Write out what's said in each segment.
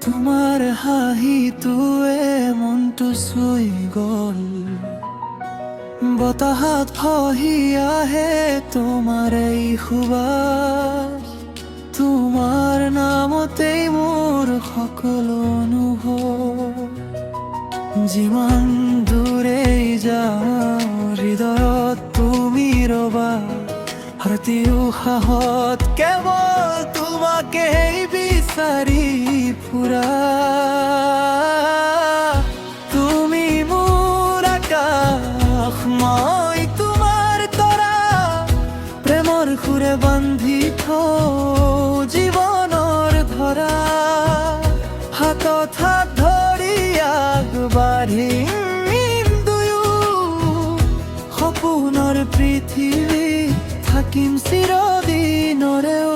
তোমাৰ হাঁহিটোৱে মনটো চুই গ'ল, বতাহত ভাহি আহে তোমাৰ এই সুবাস। তোমাৰ নামতেই মোৰ সকলো অনুভৱ, যিমান দূৰেই যাওঁ হৃদয়ত তুমি ৰবা। প্ৰতি উশাহত কেৱল তোমাকেই বিচাৰি ফুৰা। তুমি মোৰ আকাশ, মই তোমাৰ তৰা, প্ৰেমৰ সুৰে বান্ধি থওঁ জীৱনৰ ধৰা। হাতত হাত ধৰি আগবাঢ়িম দুয়ো, সপোনৰ পৃথিৱীত থাকিম চিৰদিনৰেও।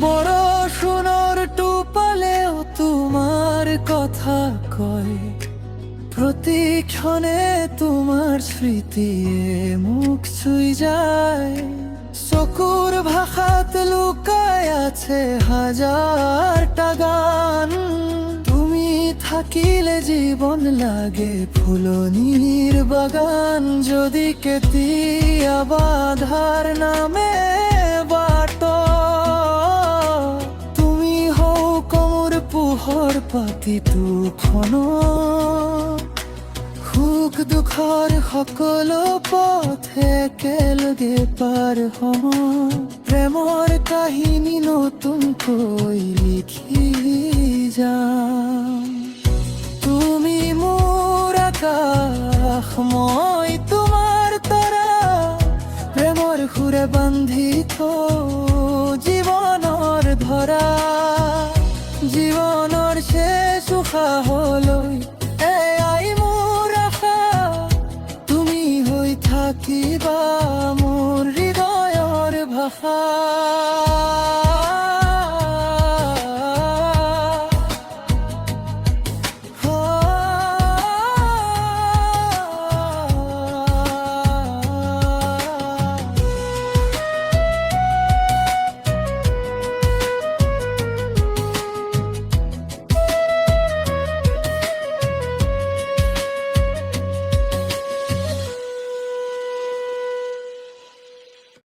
বৰষুণৰ টোপালেও তোমাৰ কথা কয়, প্ৰতি ক্ষণে তোমাৰ স্মৃতিয়ে মোক চুই যায়। চকুৰ ভাষাত লুকাই আছে হাজাৰটা গান, তুমি থাকিলে জীৱন লাগে ফুলনিৰ বাগান। যদি কেতিয়াবা ধাৰ নামে বাট, তুমি হও কমোৰ পোহৰ প্ৰতিটো ক্ষণত। সুখ দুখৰ সকলো পথ একেলগে পাৰ হওঁ, প্ৰেমৰ কাহিনী নতুনকৈ লিখি যাম। তুমি মোৰ আকাশ, মই তোমাৰ তৰা, প্ৰেমৰ সুৰে বান্ধি থওঁ জীৱনৰ ধৰা। জীৱনৰ শেষ উশাহলৈ